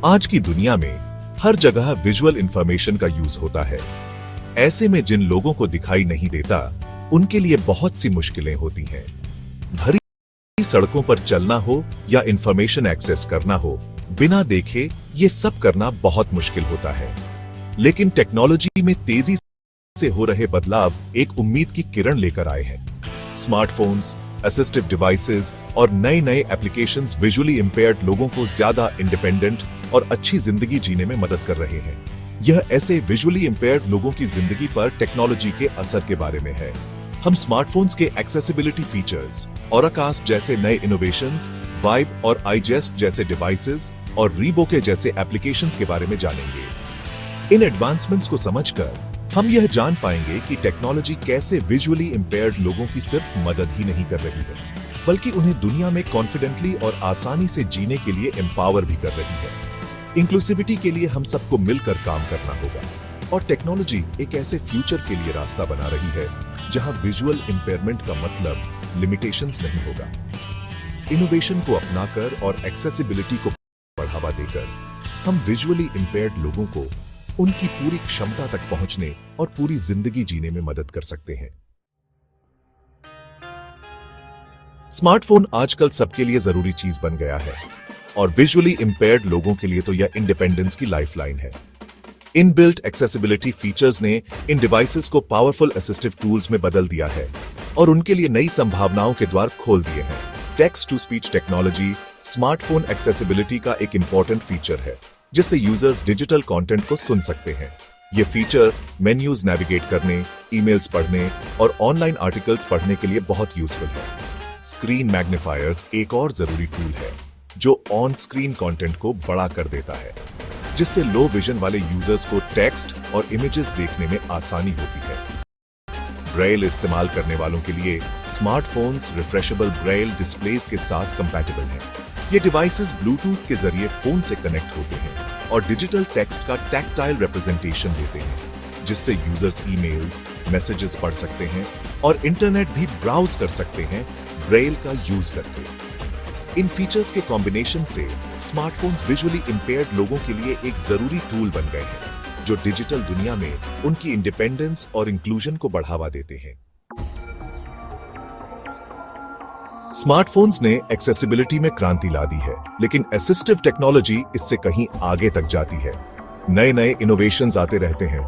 आज की दुनिया में हर जगह विजुअल इंफॉर्मेशन का यूज होता है। ऐसे में जिन लोगों को दिखाई नहीं देता, उनके लिए बहुत सी मुश्किलें होती हैं। भरी सड़कों पर चलना हो या इंफॉर्मेशन एक्सेस करना हो, बिना देखे ये सब करना बहुत मुश्किल होता है। लेकिन टेक्नोलॉजी में तेजी से हो रहे बदलाव एक उम्मीद की किरण लेकर आए हैं। स्मार्टफोन्स, असिस्टिव डिवाइसेस और नए नए एप्लीकेशंस विजुअली इंपेयर्ड लोगों को ज्यादा इंडिपेंडेंट और अच्छी जिंदगी जीने में मदद कर रहे हैं। यह ऐसे विजुअली इंपेयर्ड लोगों की जिंदगी पर टेक्नोलॉजी के असर के बारे में है। हम स्मार्टफोन्स के एक्सेसिबिलिटी फीचर्स, ऑराकास्ट जैसे नए इनोवेशंस, वाइब और आईजेस्ट जैसे डिवाइसेस और रीबोके जैसे एप्लीकेशंस के बारे में जानेंगे। इन एडवांसमेंट्स को समझकर हम यह जान पाएंगे कि टेक्नोलॉजी कैसे विजुअली इंपेयर्ड लोगों की सिर्फ मदद ही नहीं कर रही है, बल्कि उन्हें दुनिया में कॉन्फिडेंटली और आसानी से जीने के लिए एम्पावर भी कर रही है। इंक्लूसिविटी के लिए हम सबको मिलकर काम करना होगा और टेक्नोलॉजी एक ऐसे फ्यूचर के लिए रास्ता बना रही है जहां विजुअल इंपेयरमेंट का मतलब लिमिटेशंस नहीं होगा। इनोवेशन को अपनाकर और एक्सेसिबिलिटी को बढ़ावा देकर हम विजुअली इंपेयर्ड लोगों को उनकी पूरी क्षमता तक पहुंचने और पूरी जिंदगी जीने में मदद कर सकते हैं। स्मार्टफोन आजकल सबके लिए जरूरी चीज बन गया है और विजुअली इंपेयर्ड लोगों के लिए तो यह इंडिपेंडेंस की लाइफलाइन है। इनबिल्ट एक्सेसिबिलिटी फीचर्स ने इन डिवाइसेस को पावरफुल असिस्टिव टूल्स में बदल दिया है और उनके लिए नई संभावनाओं के द्वार खोल दिए हैं। Text to speech technology smartphone accessibility का एक इंपॉर्टेंट फीचर है, जिससे यूजर्स डिजिटल कंटेंट को सुन सकते हैं। ये फीचर मेन्यूज नेविगेट करने, ईमेल्स पढ़ने और ऑनलाइन आर्टिकल्स पढ़ने के लिए बहुत यूजफुल है। स्क्रीन मैग्नीफायर्स एक और जरूरी टूल है जो ऑन स्क्रीन कंटेंट को बड़ा कर देता है, जिससे लो विजन वाले यूजर्स को टेक्स्ट और इमेजेस देखने में आसानी होती है। ब्रेल इस्तेमाल करने वालों के लिए स्मार्टफोन्स रिफ्रेशेबल ब्रेल डिस्प्लेस के साथ कंपैटिबल हैं। ये डिवाइसेस ब्लूटूथ के जरिए फोन से कनेक्ट होते हैं और डिजिटल टेक्स्ट का टैक्टाइल रिप्रेजेंटेशन देते हैं, जिससे यूजर्स ईमेल्स, मैसेजेस पढ़ सकते हैं और इंटरनेट भी ब्राउज कर सकते हैं ब्रेल का यूज करके। इन फीचर्स के कॉम्बिनेशन से स्मार्टफोन्स विजुअली इंपेयर्ड लोगों के लिए एक जरूरी टूल बन गए हैं, जो डिजिटल दुनिया में उनकी इंडिपेंडेंस और इंक्लूजन को बढ़ावा देते हैं। स्मार्टफोन्स ने एक्सेसिबिलिटी में क्रांति ला दी है, लेकिन असिस्टिव टेक्नोलॉजी इससे कहीं आगे तक जाती है। नए नए इनोवेशंस आते रहते हैं।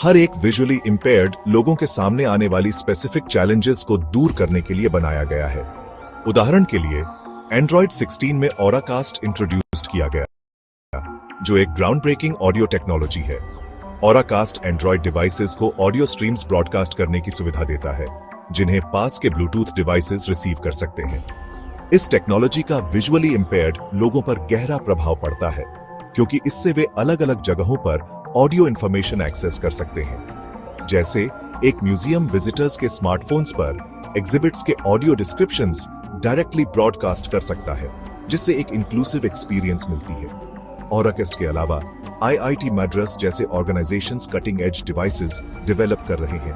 हर एक विजुअली इंपेयर्ड लोगों के सामने आने वाली स्पेसिफिक चैलेंजेस को दूर करने के लिए बनाया गया है। उदाहरण के लिए एंड्रॉइड 16 में ऑराकास्ट इंट्रोड्यूस किया गया, जो एक ग्राउंड ब्रेकिंग ऑडियो टेक्नोलॉजी है। ऑराकास्ट एंड्रॉइड डिवाइसेस को ऑडियो स्ट्रीम्स ब्रॉडकास्ट करने की सुविधा देता है, जिन्हें पास के ब्लूटूथ डिवाइसेस रिसीव कर सकते हैं। इस टेक्नोलॉजी का विजुअली इंपेयर्ड लोगों पर गहरा प्रभाव पड़ता है, क्योंकि इससे वे अलग अलग जगहों पर ऑडियो इंफॉर्मेशन एक्सेस कर सकते हैं। जैसे एक म्यूजियम विजिटर्स के स्मार्टफोन्स पर एग्जिबिट्स के ऑडियो डिस्क्रिप्शंस डायरेक्टली ब्रॉडकास्ट कर सकता है, जिससे एक इंक्लूसिव एक्सपीरियंस मिलती है। ऑराकास्ट के अलावा IIT मद्रास जैसे organisations cutting edge devices develop कर रहे हैं।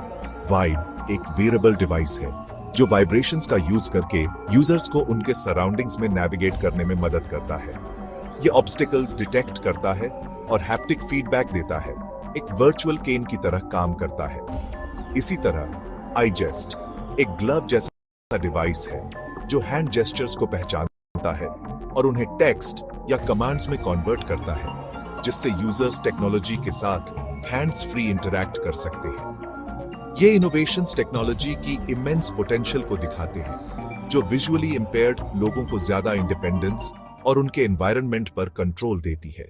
वाइब एक वेयरेबल डिवाइस है जो वाइब्रेशंस का यूज करके यूजर्स को उनके सराउंडिंग्स में नेविगेट करने में मदद करता है। यह ऑब्स्टिकल्स डिटेक्ट करता है और हैप्टिक फीडबैक देता है, एक वर्चुअल केन की तरह काम करता है। इसी तरह आईजेस्ट एक ग्लव जैसा डिवाइस है जो हैंड जेस्चर्स को पहचानता है और उन्हें टेक्स्ट या कमांड्स में कन्वर्ट करता है, जिससे यूजर्स टेक्नोलॉजी के साथ हैंड्स फ्री इंटरैक्ट कर सकते हैं। ये इनोवेशंस टेक्नोलॉजी की इमेंस पोटेंशियल को दिखाते हैं, जो विजुअली इंपेयर्ड लोगों को ज्यादा इंडिपेंडेंस और उनके एनवायरनमेंट पर कंट्रोल देती है।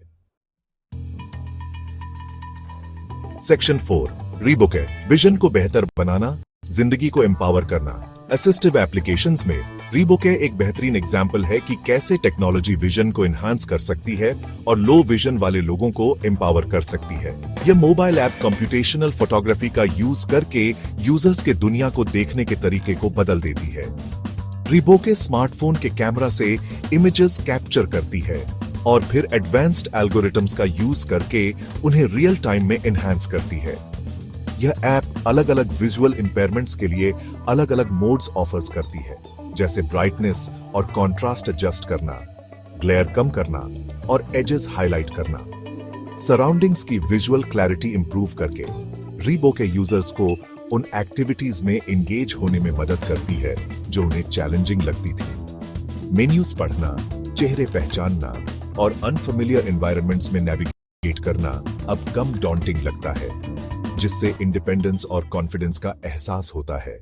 सेक्शन 4 रीबोके विजन को बेहतर बनाना, जिंदगी को एम्पावर करना। असिस्टिव एप्लीकेशंस में रीबोके एक बेहतरीन एग्जाम्पल है कि कैसे टेक्नोलॉजी विजन को एनहांस कर सकती है और लो विजन वाले लोगों को एम्पावर कर सकती है। यह मोबाइल ऐप कंप्यूटेशनल फोटोग्राफी का यूज करके यूजर्स के दुनिया को देखने के तरीके को बदल देती है। रीबोके स्मार्टफोन के कैमरा से इमेजेस कैप्चर करती है और फिर एडवांस्ड एल्गोरिथम्स का यूज करके उन्हें रियल टाइम में एनहांस करती है। यह ऐप अलग अलग विजुअल इंपेयरमेंट्स के लिए अलग अलग मोड्स ऑफर्स करती है, जैसे ब्राइटनेस और कॉन्ट्रास्ट एडजस्ट करना, ग्लेयर कम करना और एजेस हाईलाइट करना। सराउंडिंग्स की विजुअल क्लैरिटी इंप्रूव करके रीबोक यूजर्स को उन एक्टिविटीज में एंगेज होने में मदद करती है जो उन्हें चैलेंजिंग लगती थी। मेन्यूज पढ़ना, चेहरे पहचानना और अनफेमिलियर एनवायरनमेंट्स में नेविगेट करना अब कम डॉन्टिंग लगता है, जिससे इंडिपेंडेंस और कॉन्फिडेंस का एहसास होता है।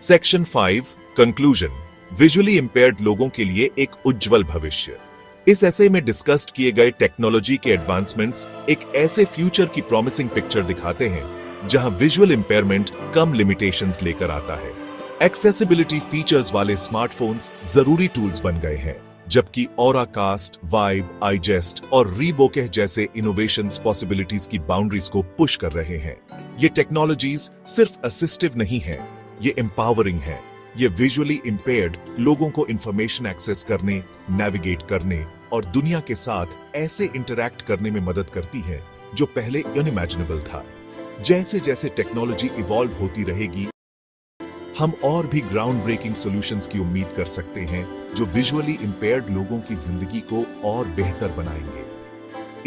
सेक्शन 5 कंक्लूजन, विजुअली इंपेयर्ड लोगों के लिए एक उज्जवल भविष्य। इस ऐसे में डिस्कस्ड किए गए टेक्नोलॉजी के एडवांसमेंट्स एक ऐसे फ्यूचर की प्रॉमिसिंग पिक्चर दिखाते हैं जहां विजुअल इंपेयरमेंट कम लिमिटेशंस लेकर आता है। एक्सेसिबिलिटी फीचर्स वाले स्मार्टफोन्स जरूरी टूल्स बन गए हैं, जबकि ऑरा कास्ट, वाइब, आईजेस्ट और रीबोक जैसे इनोवेशंस पॉसिबिलिटीज की बाउंड्रीज को पुश कर रहे हैं। ये टेक्नोलॉजीज सिर्फ असिस्टिव नहीं है, ये एम्पावरिंग है। ये विजुअली इंपेयर्ड लोगों को इंफॉर्मेशन एक्सेस करने, नेविगेट करने और दुनिया के साथ ऐसे इंटरैक्ट करने में मदद करती है जो पहले अनइमेजिनेबल था। जैसे जैसे टेक्नोलॉजी इवॉल्व होती रहेगी, हम और भी ग्राउंड ब्रेकिंग सॉल्यूशंस की उम्मीद कर सकते हैं जो विजुअली इंपेयर्ड लोगों की जिंदगी को और बेहतर बनाएंगे।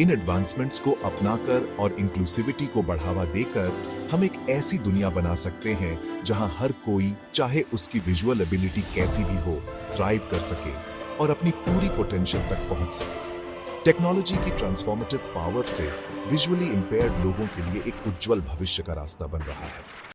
इन एडवांसमेंट्स को अपनाकर और इंक्लूसिविटी को बढ़ावा देकर हम एक ऐसी दुनिया बना सकते हैं जहां हर कोई, चाहे उसकी विजुअल एबिलिटी कैसी भी हो, थ्राइव कर सके और अपनी पूरी पोटेंशियल तक पहुंच सके। टेक्नोलॉजी की ट्रांसफॉर्मेटिव पावर से विजुअली इंपेयर्ड लोगों के लिए एक उज्जवल भविष्य का रास्ता बन रहा है।